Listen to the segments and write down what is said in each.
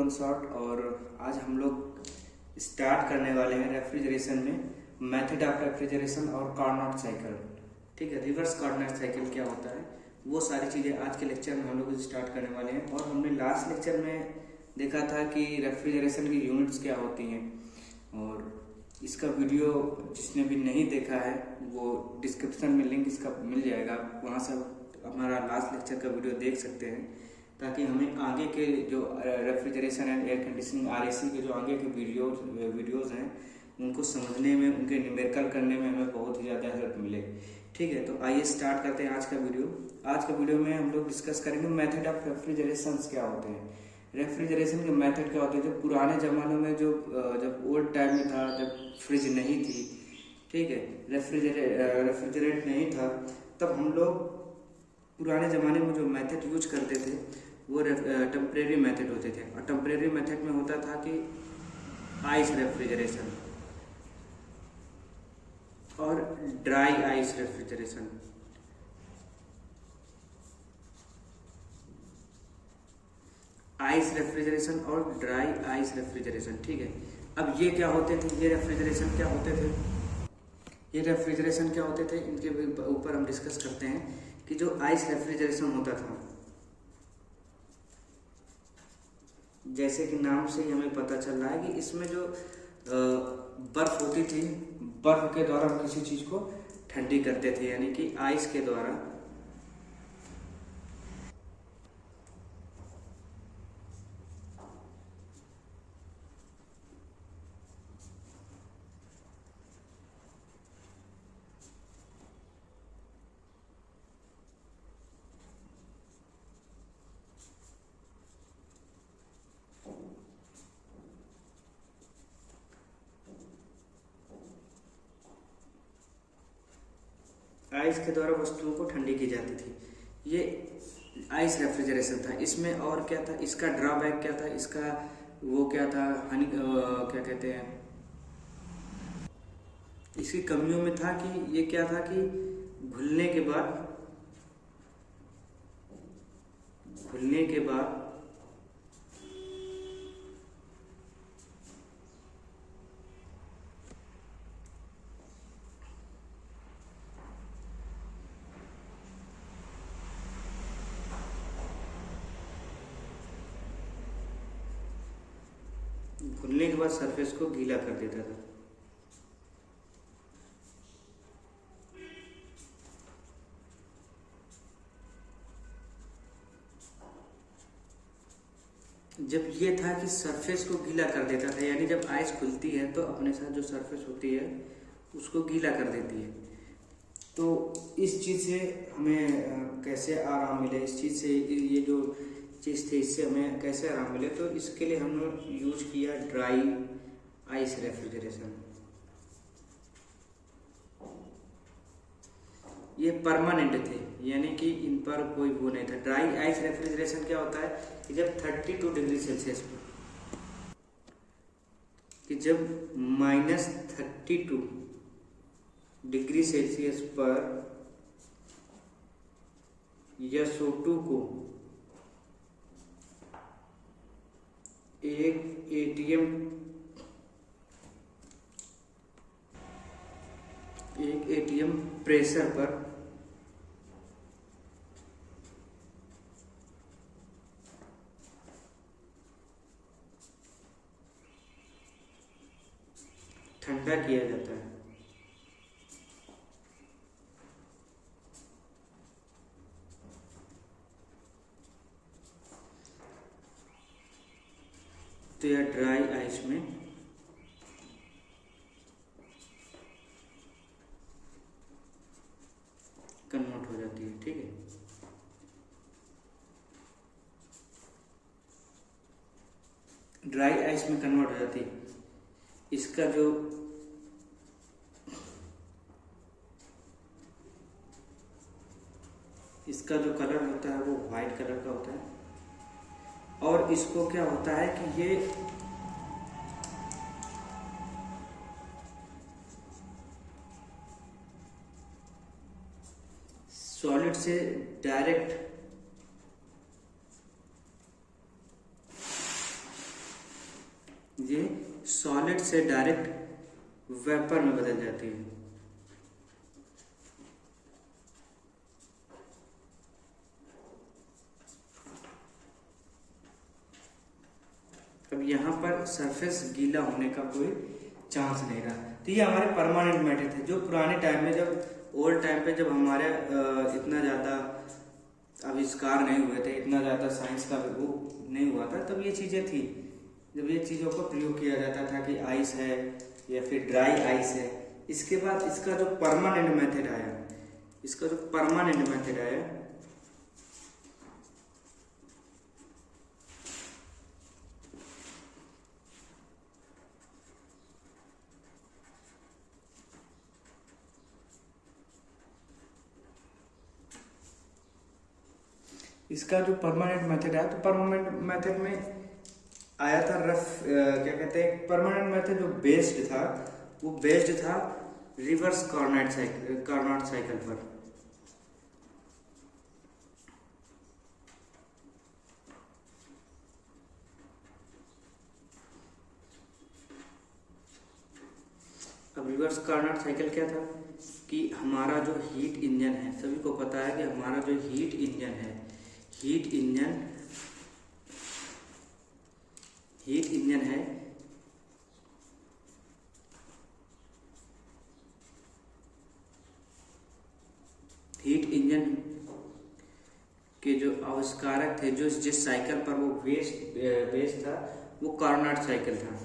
One shot. और आज हम लोग स्टार्ट करने वाले हैं रेफ्रिजरेशन में मेथड ऑफ रेफ्रिजरेशन और कार्नोट साइकिल। ठीक है, रिवर्स कार्नोट साइकिल क्या होता है वो सारी चीज़ें आज के लेक्चर में हम लोग स्टार्ट करने वाले हैं। और हमने लास्ट लेक्चर में देखा था कि रेफ्रिजरेशन की यूनिट्स क्या होती हैं, और इसका वीडियो जिसने भी नहीं देखा है वो डिस्क्रिप्शन में लिंक इसका मिल जाएगा, वहाँ से हमारा लास्ट लेक्चर का वीडियो देख सकते हैं, ताकि हमें आगे के जो refrigeration and air conditioning RAC के जो आगे के वीडियोज़ हैं उनको समझने में, उनके न्यूमेरिकल करने में हमें बहुत ही ज़्यादा हेल्प मिले। ठीक है, तो आइए स्टार्ट करते हैं आज का वीडियो। आज के वीडियो में हम लोग डिस्कस करेंगे मेथड ऑफ रेफ्रिजरेशन क्या होते हैं। रेफ्रिजरेशन के मेथड क्या होते हैं। जब पुराने ज़मानों में जब ओल्ड टाइम में था, जब फ्रिज नहीं थी, ठीक है, रेफ्रिजरेट नहीं था, तब हम लोग पुराने ज़माने में जो मेथड यूज करते थे वो टेम्परेरी मेथड होते थे। और टेम्परेरी मेथड में होता था कि आइस रेफ्रिजरेशन और dry ice refrigeration. Ice refrigeration और ड्राई आइस रेफ्रिजरेशन। ठीक है, अब ये क्या होते थे, ये रेफ्रिजरेशन क्या होते थे, ये रेफ्रिजरेशन क्या होते थे, इनके ऊपर हम डिस्कस करते हैं। कि जो आइस रेफ्रिजरेशन होता था, जैसे कि नाम से ही हमें पता चल रहा है कि इसमें जो बर्फ होती थी, बर्फ के द्वारा हम किसी चीज को ठंडी करते थे, यानी कि आइस के द्वारा। आइस के द्वारा वस्तुओं को ठंडी की जाती थी, ये आइस रेफ्रिजरेशन था। इसमें और क्या था, इसका ड्रॉबैक क्या था, इसका वो क्या था, क्या कहते हैं, इसकी कमियों में था कि ये क्या था कि घुलने के बाद सरफेस को गीला कर देता था। जब ये था कि सरफेस को गीला कर देता था, यानी जब आइस खुलती है तो अपने साथ जो सरफेस होती है उसको गीला कर देती है। तो इस चीज़ से हमें कैसे आराम मिले, इस चीज़ से, ये जो चीज़ थी इससे हमें कैसे आराम मिले, तो इसके लिए हमने यूज किया ड्राई आइस रेफ्रिजरेशन। ये परमानेंट थे, यानी कि इन पर कोई वो नहीं था। ड्राई आइस रेफ्रिजरेशन क्या होता है कि जब 32 डिग्री सेल्सियस पर, कि जब -32 डिग्री सेल्सियस पर SO2 को एक ATM प्रेशर पर ठंडा किया जाता है। तो यह ड्राई आइस में कन्वर्ट हो जाती है। ठीक है, ड्राई आइस में कन्वर्ट हो जाती है। इसका जो कलर होता है वो व्हाइट कलर का होता है। और इसको क्या होता है कि ये सॉलिड से डायरेक्ट सॉलिड से डायरेक्ट वेपर में बदल जाती है। अब यहाँ पर सरफेस गीला होने का कोई चांस नहीं रहा। तो ये हमारे परमानेंट मेथड थे, जो पुराने टाइम में, जब ओल्ड टाइम पे, जब हमारे इतना ज़्यादा आविष्कार नहीं हुए थे, इतना ज़्यादा साइंस का वो नहीं हुआ था, तब ये चीज़ें थी। जब ये चीज़ों को प्रयोग किया जाता था कि आइस है या फिर ड्राई आइस है। इसके बाद इसका जो परमानेंट मेथड आया, इसका जो परमानेंट मेथड आया, तो परमानेंट मेथड में आया था क्या कहते हैं, परमानेंट मेथड जो बेस्ड था, वो बेस्ड था रिवर्स कार्नोट साइकिल पर। अब रिवर्स कार्नोट साइकिल क्या था कि हमारा जो हीट इंजन है, सभी को पता है कि हमारा जो हीट इंजन है, हीट इंजन है, हीट इंजन के जो आविष्कारक थे, जो जिस साइकिल पर वो बेस्ड था, वो कार्नोट साइकिल था।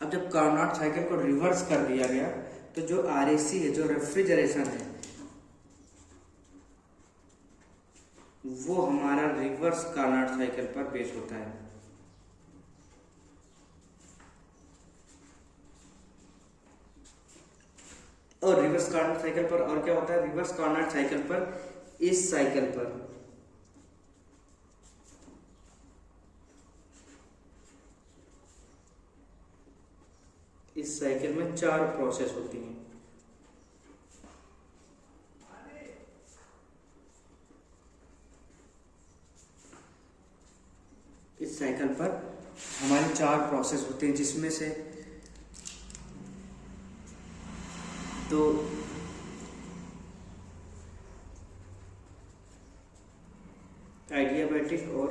अब जब कार्नोट साइकिल को रिवर्स कर दिया गया, तो जो RAC है, जो रेफ्रिजरेशन है, वो हमारा रिवर्स कार्नोट साइकिल पर बेस होता है। और रिवर्स कार्नोट साइकिल पर और क्या होता है, रिवर्स कार्नोट साइकिल पर, इस साइकिल पर में 4 प्रोसेस होती हैं। इस साइकिल पर हमारी 4 प्रोसेस होते हैं, जिसमें से तो आइडियाबैटिक और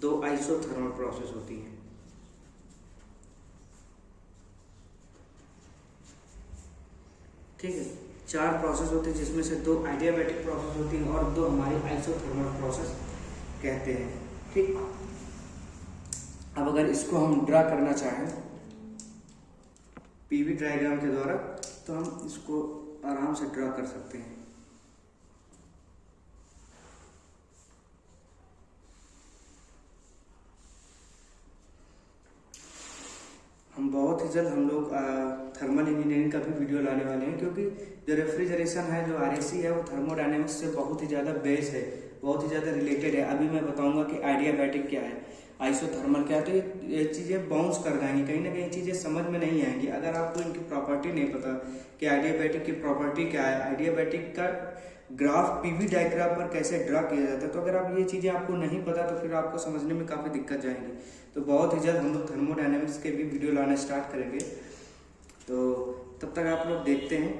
2 आइसोथर्मल प्रोसेस होती हैं। ठीक है, 4 प्रोसेस होते हैं, जिसमें से 2 आइडियाबैटिक प्रोसेस होती हैं और 2 हमारी आइसोथर्मल प्रोसेस कहते हैं। ठीक, अब अगर इसको हम ड्रा करना चाहें पीवी डायग्राम के द्वारा, तो हम इसको आराम से ड्रा कर सकते हैं। हम बहुत ही जल्द हम लोग थर्मल इंजीनियरिंग का भी वीडियो लाने वाले हैं, क्योंकि जो रेफ्रिजरेशन है, जो RAC है, वो थर्मोडायनेमिक्स से बहुत ही ज़्यादा बेस है, बहुत ही ज़्यादा रिलेटेड है। अभी मैं बताऊंगा कि आइडियाबैटिक क्या है, आइसोथर्मल क्या है। तो ये चीज़ें बाउंस कर जाएंगी, कहीं ना कहीं चीज़ें समझ में नहीं आएंगी अगर आपको इनकी प्रॉपर्टी नहीं पता कि आइडियाबैटिक की प्रॉपर्टी क्या है, आइडियाबैटिक का ग्राफ पीवी डायग्राम पर कैसे ड्रा किया जाता है। तो अगर आप ये चीज़ें आपको नहीं पता, तो फिर आपको समझने में काफ़ी दिक्कत जाएंगी। तो बहुत ही जल्द हम लोग थर्मोडायनेमिक्स के भी वीडियो लाना स्टार्ट करेंगे, तो तब तक आप लोग देखते हैं।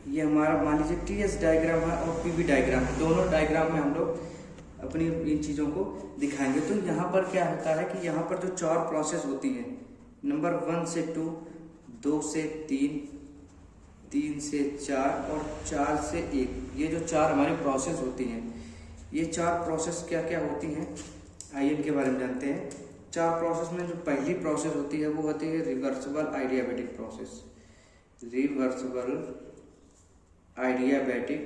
ये हमारा मान लीजिए TS डायग्राम है और PV डायग्राम है, दोनों डायग्राम में हम लोग अपनी इन चीज़ों को दिखाएंगे। तो यहाँ पर क्या होता है कि यहाँ पर जो 4 प्रोसेस होती हैं, नंबर 1 से 2, 2 से 3, 3 से 4 और 4 से 1, ये जो 4 हमारी प्रोसेस होती हैं, ये 4 प्रोसेस क्या क्या होती हैं, आइए इनके बारे में जानते हैं। 4 प्रोसेस में जो पहली प्रोसेस होती है, वो होती है reversible adiabatic process. Reversible adiabatic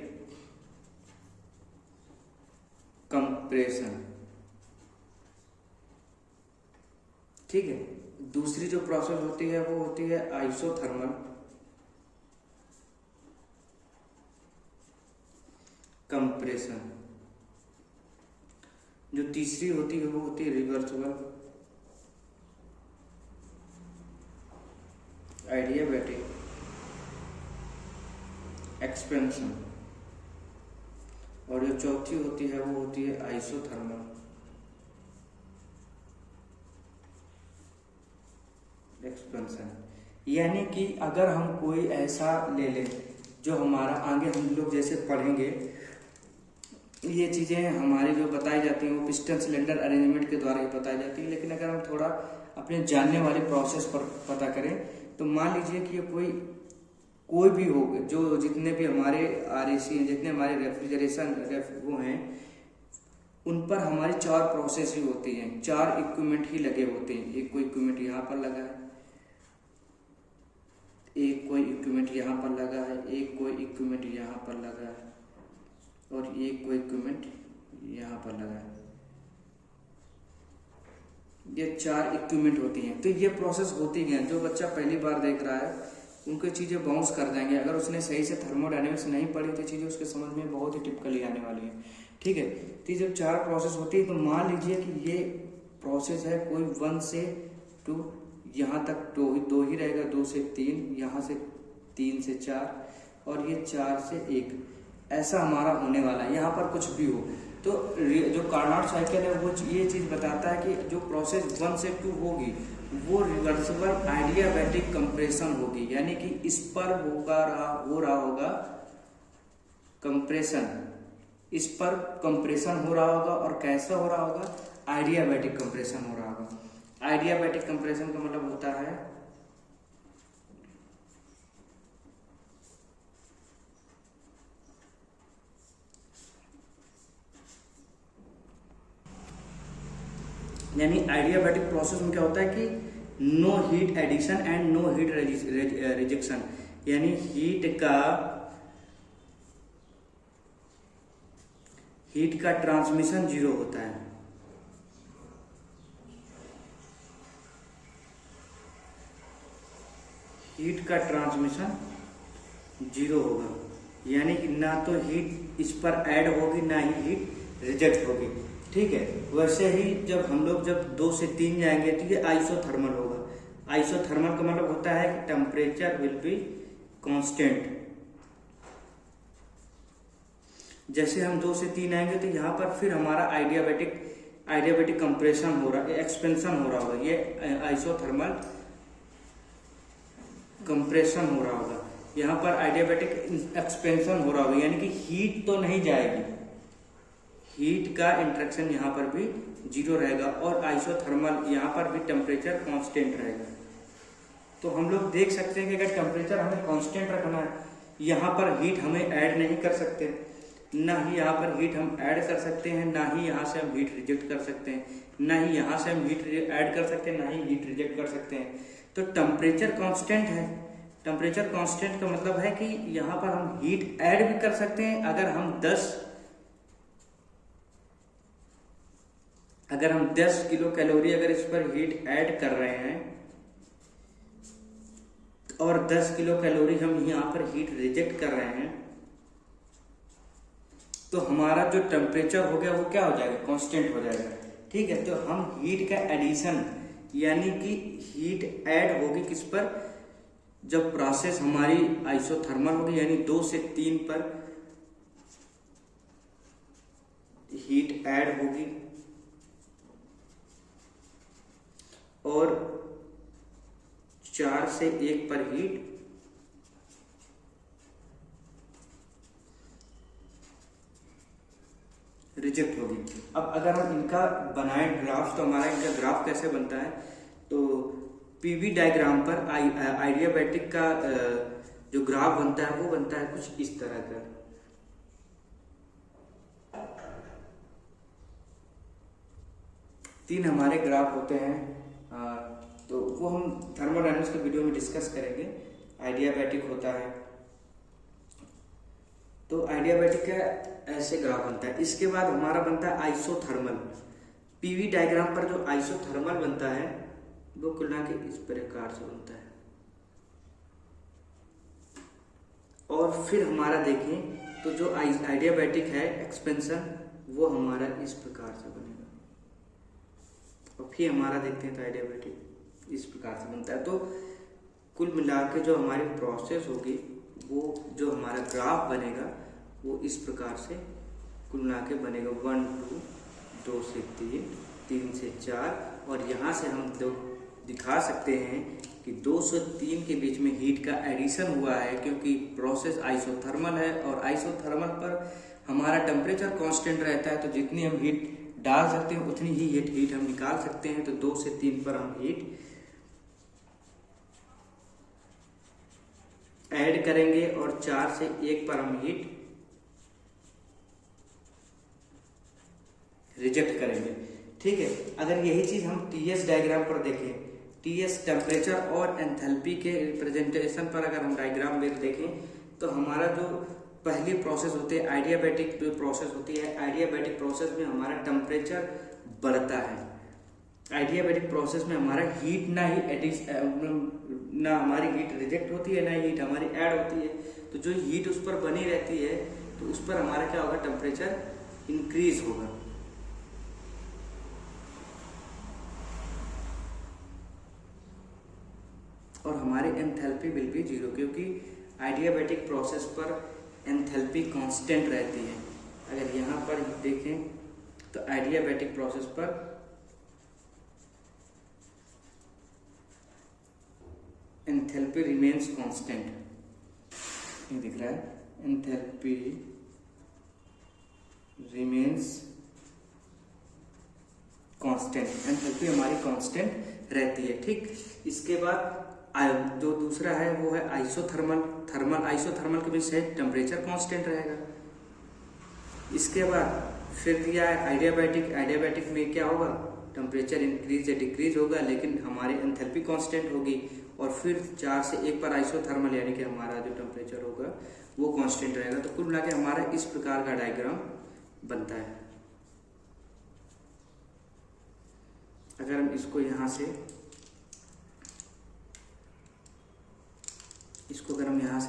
compression. ठीक है, दूसरी जो प्रोसेस होती है, वो होती है आइसोथर्मल कंप्रेशन। जो तीसरी होती है, वो होती है रिवर्सिबल आइडियाबैटिक एक्सपेंशन। और जो चौथी होती है, वो होती है आइसोथर्मल यानी कि अगर हम कोई ऐसा ले लें जो हमारा आगे हम लोग जैसे पढ़ेंगे, ये चीज़ें हमारी जो बताई जाती हैं वो पिस्टन सिलेंडर अरेंजमेंट के द्वारा ही बताई जाती है। लेकिन अगर हम थोड़ा अपने जानने वाले प्रोसेस पर पता करें तो मान लीजिए कि कोई भी हो, जो जितने भी हमारे आरएसी हैं, जितने हमारे रेफ्रिजरेशन वो हैं, उन पर हमारी 4 प्रोसेस ही होती हैं, 4 इक्विपमेंट ही लगे होते हैं। एक कोई इक्विपमेंट यहाँ पर लगा है, एक कोई इक्विपमेंट यहाँ पर लगा है, एक कोई इक्विपमेंट यहाँ पर लगा है और एक कोई इक्विपमेंट यहाँ पर लगा है। ये 4 इक्विपमेंट होती हैं। तो ये प्रोसेस होती है। जो बच्चा पहली बार देख रहा है उनकी चीज़ें बाउंस कर जाएंगे। अगर उसने सही से थर्मोडायनेमिक्स नहीं पढ़ी तो चीज़ें उसके समझ में बहुत ही टिपिकली आने वाली है। ठीक है, तो जब 4 प्रोसेस होती है तो मान लीजिए कि ये प्रोसेस है कोई 1 से 2, यहाँ तक 2 ही रहेगा, 2 से 3, यहाँ से 3 से 4 और ये 4 से 1, ऐसा हमारा होने वाला है। यहाँ पर कुछ भी हो तो जो कार्नोट साइकिल है वो ये चीज़ बताता है कि जो प्रोसेस 1 से 2 होगी वो रिवर्सिबल आइडियाबैटिक कंप्रेशन होगी। यानी कि इस पर हो रहा होगा कंप्रेशन, इस पर कंप्रेशन हो रहा होगा और कैसा हो रहा होगा, आइडियाबैटिक कंप्रेशन हो रहा होगा। आइडियाबैटिक कंप्रेशन का मतलब होता है यानी आइडियाबैटिक प्रोसेस में क्या होता है कि no heat addition and no heat rejection, यानी हीट का ट्रांसमिशन 0 होता है। हीट का ट्रांसमिशन 0 होगा, यानी कि ना तो हीट इस पर ऐड होगी ना ही हीट रिजेक्ट होगी। ठीक है, वैसे ही जब 2 से 3 जाएंगे तो ये आइसोथर्मल होगा। आइसोथर्मल का मतलब होता है कि टेम्परेचर विल बी कांस्टेंट। जैसे हम 2 से 3 आएंगे तो यहाँ पर फिर हमारा आइडियाबैटिक कंप्रेशन हो रहा है, एक्सपेंशन हो रहा होगा, ये आइसोथर्मल कंप्रेशन हो रहा होगा। यहाँ पर आइडियाबैटिक एक्सपेंशन हो रहा होगा, यानी कि हीट तो नहीं जाएगी, हीट का इंटरेक्शन यहाँ पर भी 0 रहेगा और आइसोथर्मल यहाँ पर भी टेम्परेचर कांस्टेंट रहेगा। तो हम लोग देख सकते हैं कि अगर टेम्परेचर हमें कांस्टेंट रखना है, यहाँ पर हीट हमें ऐड नहीं कर सकते, ना ही यहाँ पर हीट हम ऐड कर सकते हैं, ना ही यहाँ से हम हीट रिजेक्ट कर सकते हैं, ना ही यहाँ से हम हीट ऐड कर सकते हैं, ना ही हीट रिजेक्ट कर सकते हैं। तो टेम्परेचर कांस्टेंट है। टेम्परेचर कांस्टेंट का मतलब है कि यहाँ पर हम हीट ऐड भी कर सकते हैं। अगर हम 10 किलो कैलोरी अगर इस पर हीट ऐड कर रहे हैं और 10 किलो कैलोरी हम यहाँ पर हीट रिजेक्ट कर रहे हैं, तो हमारा जो टेम्परेचर हो गया वो क्या हो जाएगा, कांस्टेंट हो जाएगा। ठीक है, तो हम हीट का एडिशन यानी कि हीट ऐड होगी किस पर, जब प्रोसेस हमारी आइसोथर्मल होगी, यानी 2 से 3 पर हीट ऐड होगी और 4 से 1 पर हीट रिजेक्ट होगी। अब अगर हम इनका बनाए ग्राफ, तो हमारा इनका ग्राफ कैसे बनता है, तो पीवी डायग्राम पर आइडियाबैटिक का जो ग्राफ बनता है वो बनता है कुछ इस तरह का। तीन हमारे ग्राफ होते हैं, तो वो हम थर्मोडायनेमिक्स के वीडियो में डिस्कस करेंगे। आइडियाबैटिक होता है, तो आइडियाबैटिक का ऐसे ग्राफ बनता है। इसके बाद हमारा बनता है आइसोथर्मल। पीवी डायग्राम पर जो आइसोथर्मल बनता है वो कुल के इस प्रकार से बनता है। और फिर हमारा देखें तो जो आइडियाबैटिक है एक्सपेंशन, वो हमारा इस प्रकार से बनेगा। और फिर हमारा देखते हैं तो आइडियाबैटिक इस प्रकार से बनता है। तो कुल मिला के जो हमारी प्रोसेस होगी, वो जो हमारा ग्राफ बनेगा वो इस प्रकार से कुल मिला के बनेगा। 1 2 2 से 3 3 से 4 और यहाँ से हम दिखा सकते हैं कि 2 से 3 के बीच में हीट का एडिशन हुआ है, क्योंकि प्रोसेस आइसोथर्मल है और आइसोथर्मल पर हमारा टेम्परेचर कांस्टेंट रहता है, तो जितनी हम हीट डाल सकते हैं उतनी ही हीट हम निकाल सकते हैं। तो 2 से 3 पर हम हीट ऐड करेंगे और 4 से 1 पर हम हीट रिजेक्ट करेंगे। ठीक है, अगर यही चीज हम टीएस डायग्राम पर देखें, टीएस टेम्परेचर और एंथैल्पी के रिप्रेजेंटेशन पर अगर हम डायग्राम में देखें, तो हमारा जो पहली प्रोसेस होती है आइडियाबैटिक जो प्रोसेस होती है, आइडियाबैटिक प्रोसेस में हमारा टेम्परेचर बढ़ता है। आइडियाबैटिक प्रोसेस में हमारा हीट ना हमारी हीट रिजेक्ट होती है, ना हीट हमारी ऐड होती है। तो जो हीट उस पर बनी रहती है, तो उस पर हमारा क्या होगा, टेम्परेचर इंक्रीज होगा। और हमारी एंथैल्पी विल बी 0, क्योंकि आइडियाबैटिक प्रोसेस पर एंथैल्पी कांस्टेंट रहती है। अगर यहाँ पर देखें तो आइडियाबैटिक प्रोसेस पर एंथैल्पी रिमेन्स कांस्टेंट, ये दिख रहा है, एंथैल्पी रिमेन्स कांस्टेंट, एंथैल्पी हमारी कांस्टेंट रहती है। ठीक, इसके बाद जो दूसरा है वो है आइसोथर्मल। आइसोथर्मल के बीच टेम्परेचर कांस्टेंट रहेगा। इसके बाद फिर दिया है आइडियाबैटिक में क्या होगा, टेम्परेचर इंक्रीज या डिक्रीज होगा, लेकिन हमारी एंथैल्पी कांस्टेंट होगी। और फिर 4 से 1 पर आइसोथर्मल, यानी कि हमारा जो टेम्परेचर होगा वो कांस्टेंट रहेगा। तो कुल मिला के हमारा इस प्रकार का डायग्राम बनता है। अगर हम इसको यहाँ से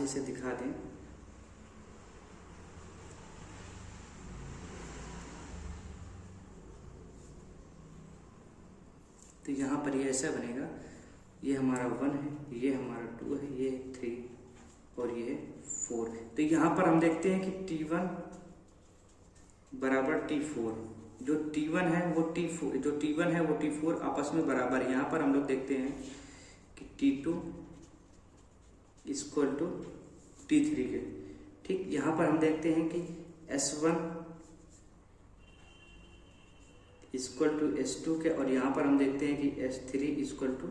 इसे दिखा दें, तो यहाँ पर ये ऐसा बनेगा, ये हमारा 1 है, ये हमारा 2 है, ये 3 और ये 4। तो यहाँ पर हम देखते हैं कि T1 बराबर T4, जो T1 है वो T4 आपस में बराबर है। यहाँ पर हम लोग देखते हैं कि T2 इक्वल टू T3 के। ठीक, यहाँ पर हम देखते हैं कि S1 इक्वल टू S2 के, और यहाँ पर हम देखते हैं कि S3 इक्वल टू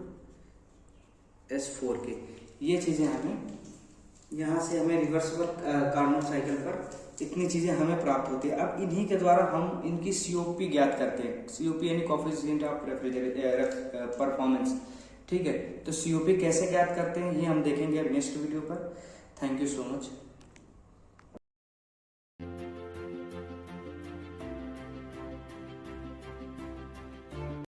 S4 के। ये चीज़ें हमें यहाँ से रिवर्सिबल कार्नोट साइकिल पर इतनी चीज़ें हमें प्राप्त होती है। अब इन्हीं के द्वारा हम इनकी COP ज्ञात करते हैं। COP यानी कोएफिशिएंट ऑफ परफॉर्मेंस। ठीक है, तो COP कैसे ज्ञात करते हैं ये हम देखेंगे नेक्स्ट वीडियो पर। Thank you so much.